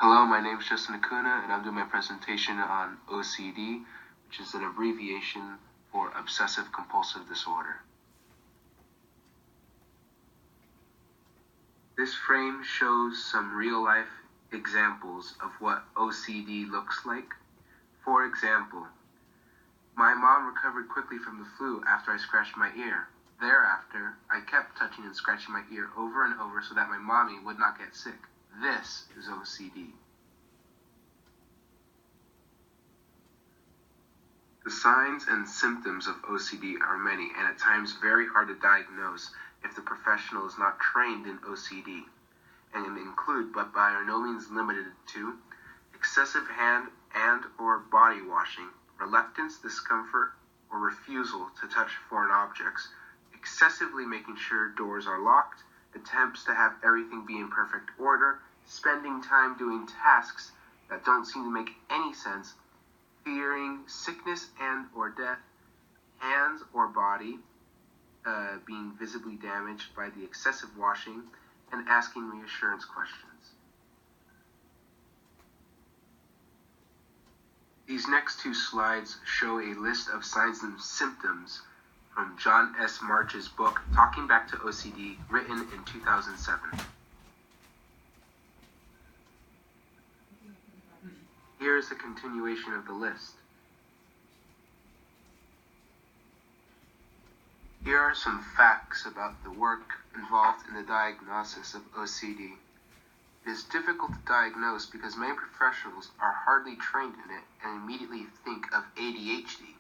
Hello, my name is Justin Acuna, and I'm doing my presentation on OCD, which is an abbreviation for Obsessive Compulsive Disorder. This frame shows some real-life examples of what OCD looks like. For example, my mom recovered quickly from the flu after I scratched my ear. Thereafter, I kept touching and scratching my ear over and over so that my mommy would not get sick. This is OCD. The signs and symptoms of OCD are many and at times very hard to diagnose if the professional is not trained in OCD, and include, but by no means limited to, excessive hand and or body washing, reluctance, discomfort, or refusal to touch foreign objects, excessively making sure doors are locked, attempts to have everything be in perfect order, spending time doing tasks that don't seem to make any sense, fearing sickness and or death, hands or body being visibly damaged by the excessive washing, and asking reassurance questions. These next two slides show a list of signs and symptoms from John S. March's book, Talking Back to OCD, written in 2007. Here is a continuation of the list. Here are some facts about the work involved in the diagnosis of OCD. It is difficult to diagnose because many professionals are hardly trained in it and immediately think of ADHD.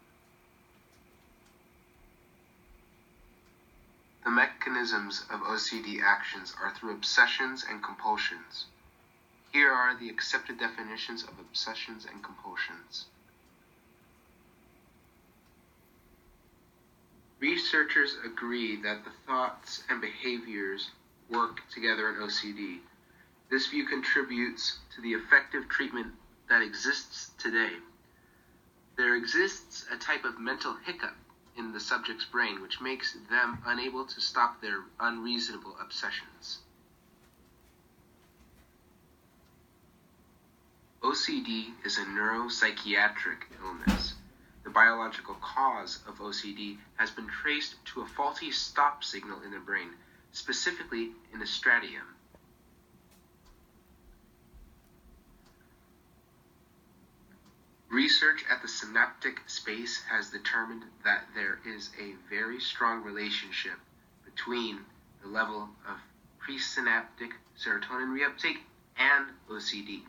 The mechanisms of OCD actions are through obsessions and compulsions. Here are the accepted definitions of obsessions and compulsions. Researchers agree that the thoughts and behaviors work together in OCD. This view contributes to the effective treatment that exists today. There exists a type of mental hiccup in the subject's brain which makes them unable to stop their unreasonable obsessions. OCD is a neuropsychiatric illness. The biological cause of OCD has been traced to a faulty stop signal in the brain, specifically in the striatum. Research at the synaptic space has determined that there is a very strong relationship between the level of presynaptic serotonin reuptake and OCD.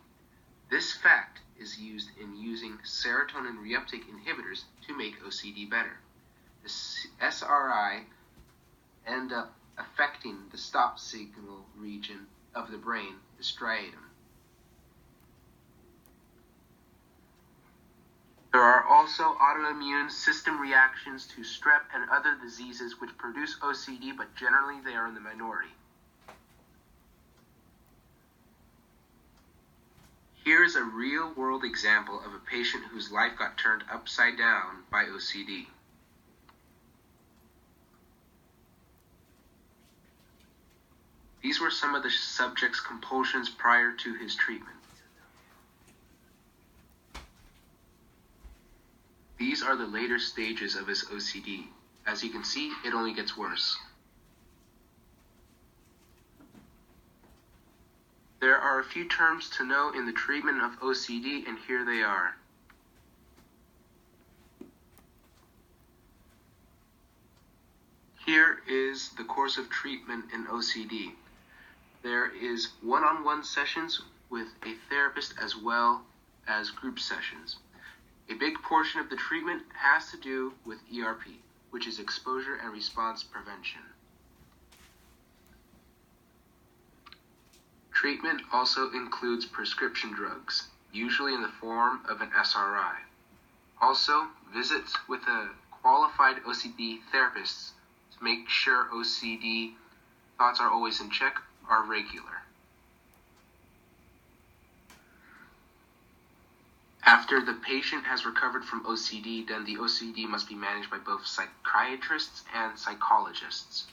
This fact is used in using serotonin reuptake inhibitors to make OCD better. The SRI end up affecting the stop signal region of the brain, the striatum. There are also autoimmune system reactions to strep and other diseases which produce OCD, but generally they are in the minority. Here is a real-world example of a patient whose life got turned upside down by OCD. These were some of the subject's compulsions prior to his treatment. These are the later stages of his OCD. As you can see, it only gets worse. There are a few terms to know in the treatment of OCD, and here they are. Here is the course of treatment in OCD. There is one-on-one sessions with a therapist as well as group sessions. A big portion of the treatment has to do with ERP, which is exposure and response prevention. Treatment also includes prescription drugs, usually in the form of an SRI. Also, visits with a qualified OCD therapist to make sure OCD thoughts are always in check are regular. After the patient has recovered from OCD, then the OCD must be managed by both psychiatrists and psychologists.